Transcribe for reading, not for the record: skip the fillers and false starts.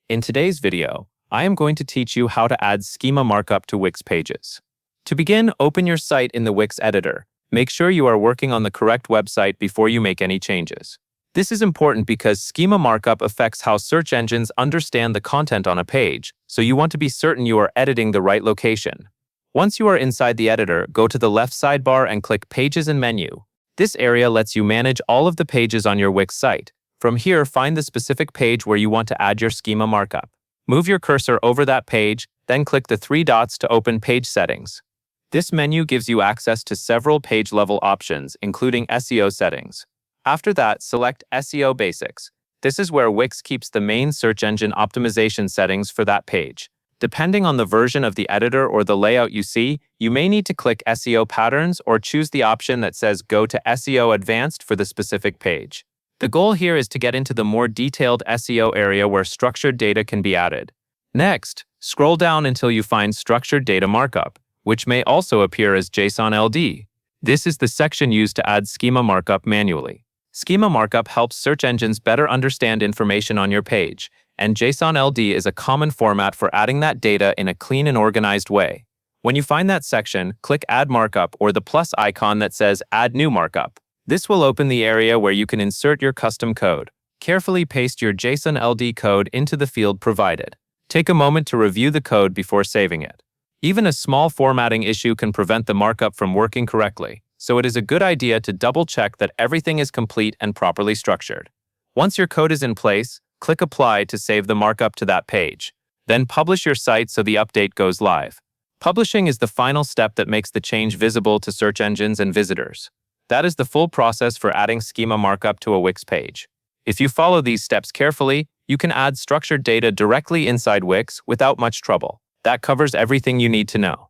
In today's video, I am going to teach you how to add schema markup to Wix pages. To begin, open your site in the Wix editor. Make sure you are working on the correct website before you make any changes. This is important because schema markup affects how search engines understand the content on a page, so you want to be certain you are editing the right location. Once you are inside the editor, go to the left sidebar and click Pages and Menu. This area lets you manage all of the pages on your Wix site. From here, find the specific page where you want to add your schema markup. Move your cursor over that page, then click the three dots to open Page Settings. This menu gives you access to several page-level options, including SEO settings. After that, select SEO Basics. This is where Wix keeps the main search engine optimization settings for that page. Depending on the version of the editor or the layout you see, you may need to click SEO Patterns or choose the option that says Go to SEO Advanced for the specific page. The goal here is to get into the more detailed SEO area where structured data can be added. Next, scroll down until you find Structured Data Markup, which may also appear as JSON LD. This is the section used to add schema markup manually. Schema markup helps search engines better understand information on your page, and JSON LD is a common format for adding that data in a clean and organized way. When you find that section, click Add Markup or the plus icon that says Add New Markup. This will open the area where you can insert your custom code. Carefully paste your JSON LD code into the field provided. Take a moment to review the code before saving it. Even a small formatting issue can prevent the markup from working correctly, so it is a good idea to double-check that everything is complete and properly structured. Once your code is in place, click Apply to save the markup to that page. Then publish your site so the update goes live. Publishing is the final step that makes the change visible to search engines and visitors. That is the full process for adding schema markup to a Wix page. If you follow these steps carefully, you can add structured data directly inside Wix without much trouble. That covers everything you need to know.